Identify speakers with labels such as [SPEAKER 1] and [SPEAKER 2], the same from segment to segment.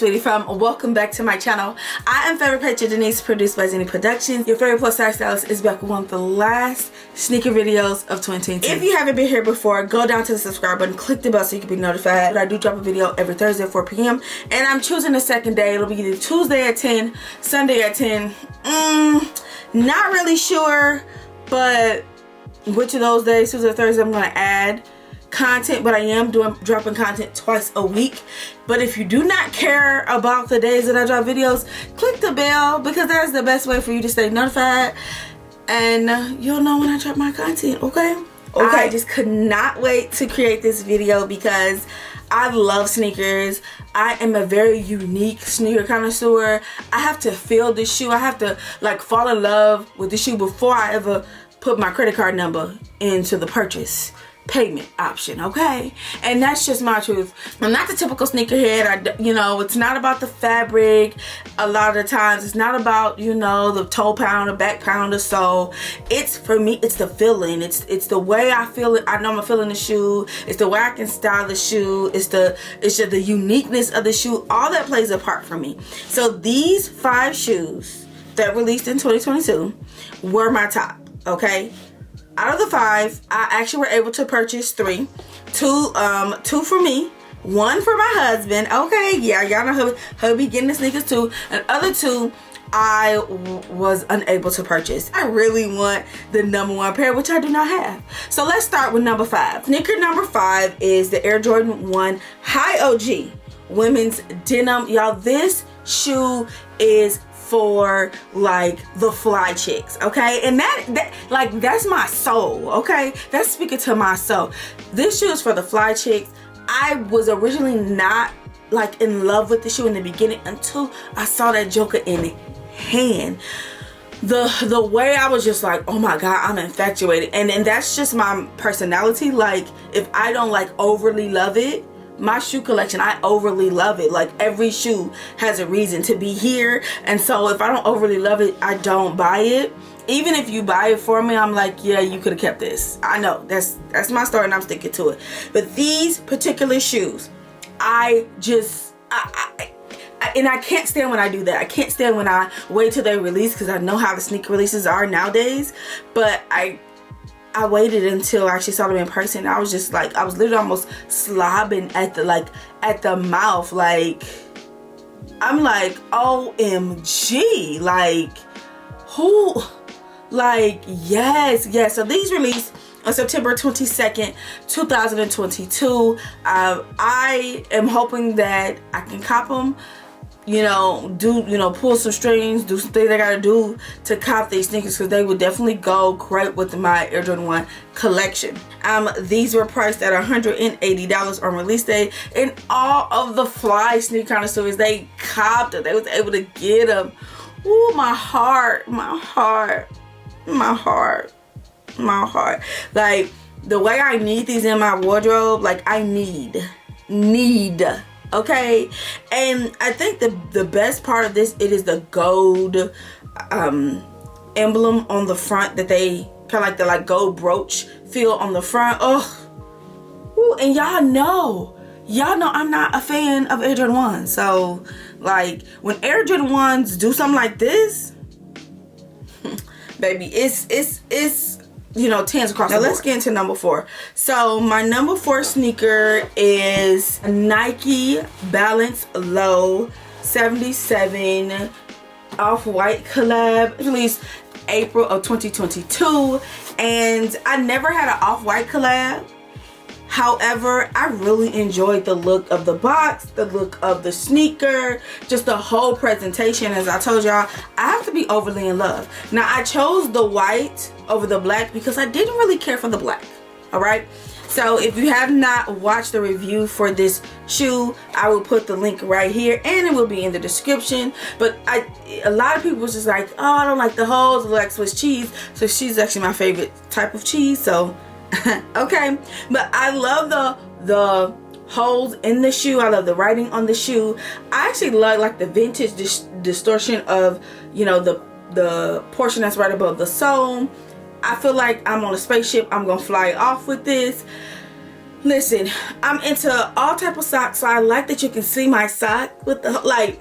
[SPEAKER 1] Sweetie from Welcome Back to my channel. I am favorite picture Denise, produced by Zenny Productions. Your favorite plus size stylist is back with one of the last sneaker videos of 2022. If you haven't been here before, go down to the subscribe button, click the bell so you can be notified. I do drop a video every Thursday at 4 p.m. and I'm choosing the second day. It'll be either Tuesday at 10, Sunday at 10. Not really sure, but which of those days, Tuesday or Thursday, I'm gonna add content, but I am dropping content twice a week. But if you do not care about the days that I drop videos, click the bell, because that's the best way for you to stay notified and you'll know when I drop my content. Okay, I just could not wait to create this video because I love sneakers. I am a very unique sneaker connoisseur. I have to feel the shoe. I have to like fall in love with the shoe before I ever put my credit card number into the purchase payment option, okay? And that's just my truth. I'm not the typical sneakerhead. You know, it's not about the fabric. A lot of the times it's not about, you know, the toe pound or back pound or so. It's, for me, it's the feeling. It's the way I feel it. I know I'm feeling the shoe. It's the way I can style the shoe. It's just the uniqueness of the shoe. All that plays a part for me. So these 5 shoes that released in 2022 were my top, okay? Out of the 5, I actually were able to purchase 3. Two for me, 1 for my husband. Okay, yeah, y'all know hubby getting the sneakers too. And other 2 I was unable to purchase. I really want the #1 pair, which I do not have. So let's start with number 5. Sneaker number 5 is the Air Jordan 1 High OG women's denim. Y'all, this shoe is for like the fly chicks, okay? And that's my soul, okay? That's speaking to my soul. This shoe is for the fly chicks. I was originally not like in love with the shoe in the beginning until I saw that joker in hand. The way I was just like, oh my god, I'm infatuated. And that's just my personality. Like, if I don't like overly love it, my shoe collection, I overly love it. Like, every shoe has a reason to be here, and so if I don't overly love it, I don't buy it. Even if you buy it for me, I'm like, yeah, you could have kept this. I know that's my story and I'm sticking to it. But these particular shoes, I can't stand when I do that. I can't stand when I wait till they release, because I know how the sneaker releases are nowadays. But I waited until I actually saw them in person. I was just like, I was literally almost slobbing at the mouth. Like, I'm like, OMG, like, who, like, yes. So these released on September 22nd, 2022. I am hoping that I can cop them, pull some strings, do some things I gotta do to cop these sneakers, because they would definitely go great with my Air Jordan 1 collection. These were priced at $180 on release day, and all of the fly sneaker connoisseurs, they copped it. They was able to get them. Ooh, my heart. Like, the way I need these in my wardrobe, like, I need. Okay, and I think the best part of this, it is the gold emblem on the front, that they kind of like the gold brooch feel on the front. Ooh, and y'all know I'm not a fan of Air Jordan 1. So like, when Air Jordan 1s do something like this, baby, it's 10s across the board. Now let's get into number 4. So my number 4 sneaker is a Nike Balance Low 77 Off-White collab, released April of 2022. And I never had an Off-White collab. However, I really enjoyed the look of the box, the look of the sneaker, just the whole presentation. As I told y'all, I have to be overly in love. Now, I chose the white over the black because I didn't really care for the black, all right? So if you have not watched the review for this shoe, I will put the link right here, and it will be in the description. But a lot of people was just like, oh, I don't like the holes, I like Swiss cheese. So cheese is actually my favorite type of cheese, so okay. But I love the holes in the shoe. I love the writing on the shoe. I actually love like the vintage distortion of, the portion that's right above the sole. I feel like I'm on a spaceship. I'm gonna fly off with this. Listen, I'm into all type of socks, so I like that you can see my sock with the, like,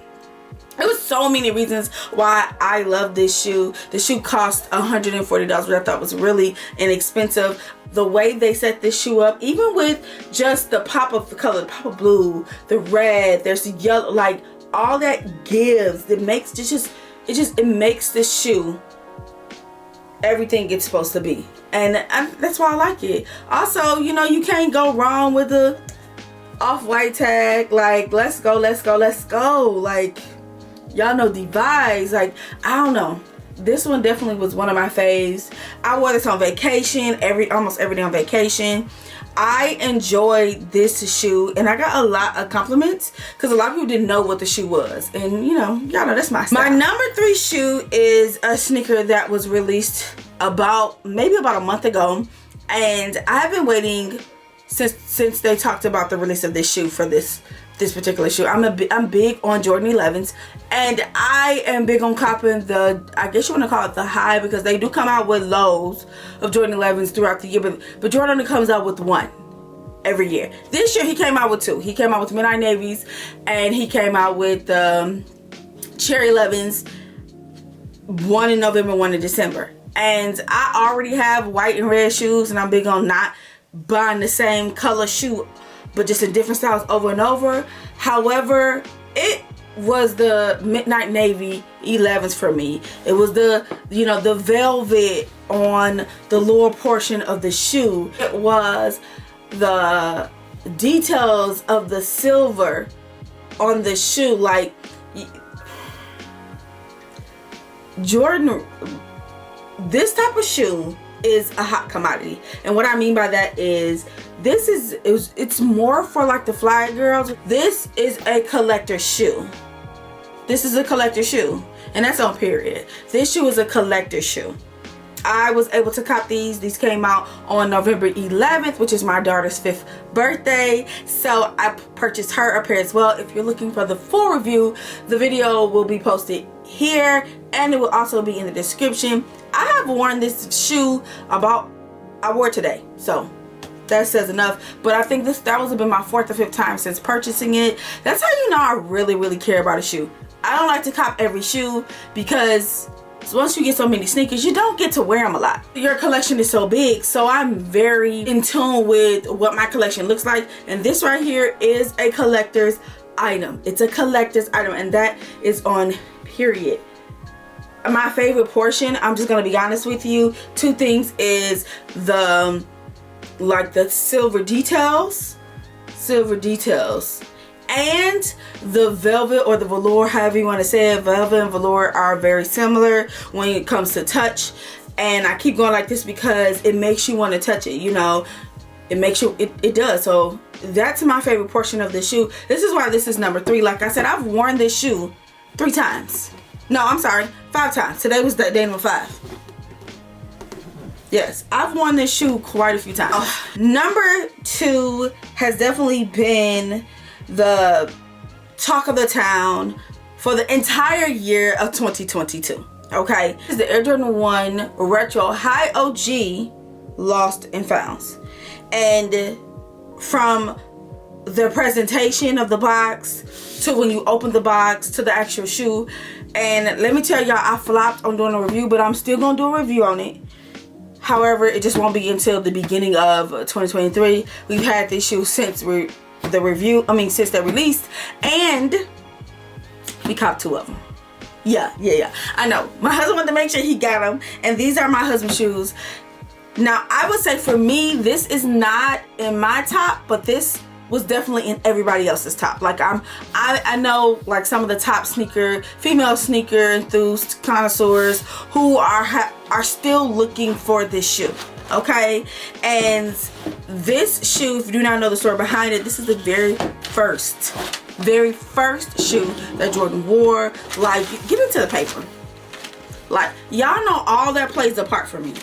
[SPEAKER 1] there was so many reasons why I love this shoe. The shoe cost $140, which I thought was really inexpensive. The way they set this shoe up, even with just the pop of the color, the pop of blue, the red, there's the yellow, like all that gives, it makes it makes this shoe everything it's supposed to be. And that's why I like it. Also, you know, you can't go wrong with the off-white tag. Like, let's go, let's go, let's go. Like, y'all know the vibes. Like, I don't know. This one definitely was one of my faves. I wore this on vacation, almost every day on vacation. I enjoyed this shoe, and I got a lot of compliments because a lot of people didn't know what the shoe was. And you know, y'all know that's my style. My number 3 shoe is a sneaker that was released maybe about a month ago, and I've been waiting since they talked about the release of this shoe for this particular shoe. I'm big on Jordan 11s, and I am big on copping the, I guess you want to call it the high, because they do come out with lows of Jordan 11s throughout the year, but Jordan only comes out with one every year. This year he came out with 2. He came out with midnight navies, and he came out with cherry 11s, one in November, one in December. And I already have white and red shoes, and I'm big on not buying the same color shoe but just in different styles over and over. However, it was the midnight navy 11s for me. It was the, you know, the velvet on the lower portion of the shoe. It was the details of the silver on the shoe. Like, Jordan, this type of shoe is a hot commodity, and what I mean by that is it's more for like the fly girls. This is a collector shoe. This is a collector shoe, and that's on period. This shoe is a collector shoe. I was able to cop these. These came out on November 11th, which is my daughter's 5th birthday. So I purchased her a pair as well. If you're looking for the full review, the video will be posted here, and it will also be in the description. I have worn this shoe I wore it today, so that says enough. But I think that was been my 4th or 5th time since purchasing it. That's how you know I really care about a shoe. I don't like to cop every shoe because once you get so many sneakers, you don't get to wear them a lot. Your collection is so big, so I'm very in tune with what my collection looks like, and this right here is a collector's item. It's a collector's item, and that is on period. My favorite portion, I'm just gonna be honest with you, 2 things is the silver details, and the velvet or the velour, however you want to say it. Velvet and velour are very similar when it comes to touch, and I keep going like this because it makes you want to touch it, you know. It makes you, it does. So that's my favorite portion of the shoe. This is why this is number 3. Like I said, I've worn this shoe 3 times. No, I'm sorry, 5 times. Today was day number 5. Yes, I've worn this shoe quite a few times. Number 2 has definitely been the talk of the town for the entire year of 2022. Okay, this is the Air Jordan 1 Retro High OG Lost and Founds. And from the presentation of the box to when you open the box to the actual shoe, and let me tell y'all, I flopped on doing a review, but I'm still gonna do a review on it. However, it just won't be until the beginning of 2023. We've had this shoe since since they released, and we copped 2 of them. Yeah, I know. My husband wanted to make sure he got them, and these are my husband's shoes. Now, I would say for me, this is not in my top, but this was definitely in everybody else's top. Like I know like some of the top female sneaker enthusiasts, connoisseurs who are still looking for this shoe. Okay, and this shoe, if you do not know the story behind it, this is the very first shoe that Jordan wore. Like, get into the paper. Like, y'all know all that plays a part for me.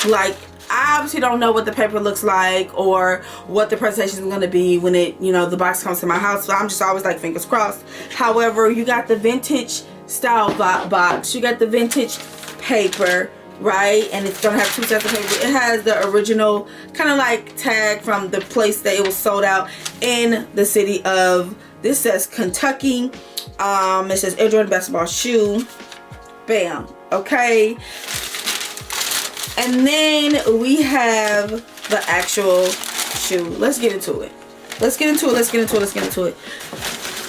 [SPEAKER 1] Like, I obviously don't know what the paper looks like or what the presentation is going to be when it, you know, the box comes to my house. So I'm just always like fingers crossed. However, you got the vintage style box. You got the vintage paper. right? And it's gonna have 2 sets of paper. It has the original kind of like tag from the place that it was sold out in the city of, this says Kentucky. It says Air Jordan basketball shoe. Bam. Okay. And then we have the actual shoe. Let's get into it. Let's get into it.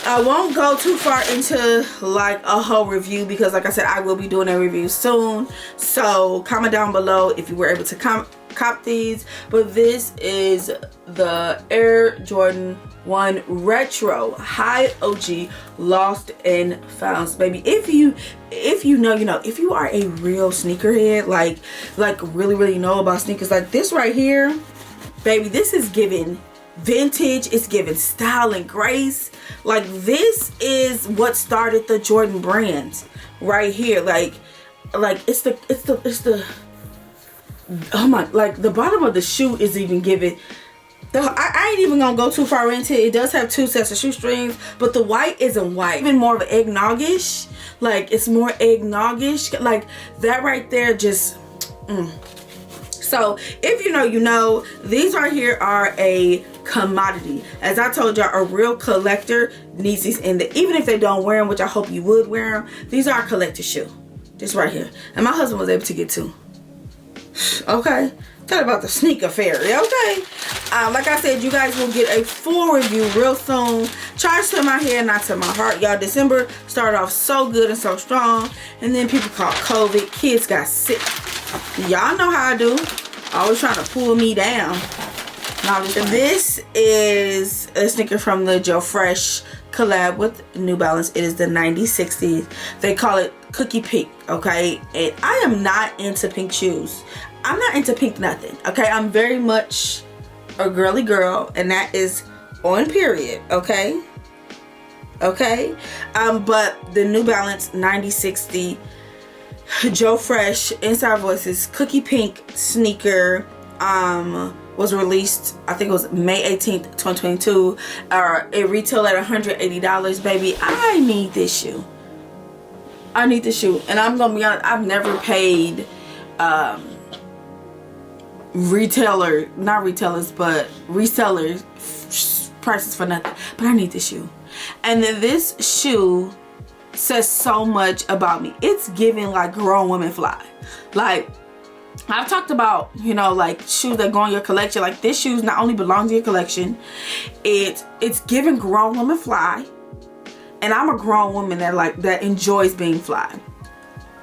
[SPEAKER 1] I won't go too far into like a whole review because like I said, I will be doing a review soon. So comment down below if you were able to cop these. But this is the Air Jordan 1 Retro High OG Lost and Found. Baby, if you know, you know. If you are a real sneakerhead, like really know about sneakers, like this right here, baby, this is giving vintage, it's giving style and grace. Like this is what started the Jordan brand right here. Like it's the oh my, like the bottom of the shoe is even giving. I ain't even gonna go too far into it. It does have 2 sets of shoestrings, but the white isn't white. Even more of an eggnoggish. Like it's more eggnoggish. Like that right there just So if you know, you know. These right here are a commodity. As I told y'all, a real collector needs these in the, even if they don't wear them, which I hope you would wear them. These are a collector shoe. This right here. And my husband was able to get 2. Okay. Talk about the sneaker fairy. Okay. Like I said, you guys will get a full review real soon. Charge to my head, not to my heart. Y'all, December started off so good and so strong. And then people caught COVID. Kids got sick. Y'all know how I do. Always trying to pull me down. This is a sneaker from the Joe Fresh collab with New Balance. It is the 9060. They call it Cookie Pink, okay? And I am not into pink shoes. I'm not into pink nothing, okay? I'm very much a girly girl, and that is on period, okay? Okay? But the New Balance 9060 Joe Fresh Inside Voices Cookie Pink sneaker was released, I think it was May 18th, 2022. It retailed at $180, baby. I need this shoe. I need this shoe. And I'm gonna be honest, I've never paid not retailers, but resellers prices for nothing. But I need this shoe. And then this shoe says so much about me. It's giving like grown women fly. Like I've talked about, you know, like shoes that go in your collection. Like this shoes not only belong to your collection, it's giving grown women fly. And I'm a grown woman that enjoys being fly.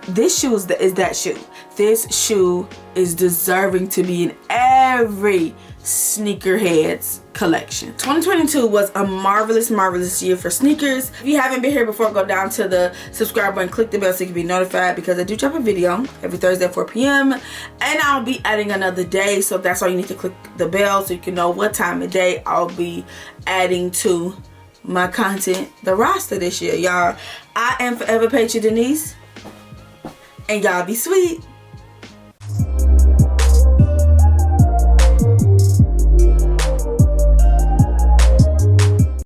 [SPEAKER 1] This shoe is that shoe. This shoe is deserving to be in every sneakerhead's collection. 2022 was a marvelous year for sneakers. If you haven't been here before, go down to the subscribe button, click the bell so you can be notified, because I do drop a video every Thursday at 4 p.m. and I'll be adding another day, so that's why you need to click the bell so you can know what time of day I'll be adding to my content, the roster this year, y'all. I am Forever Patra Denise, and y'all be sweet.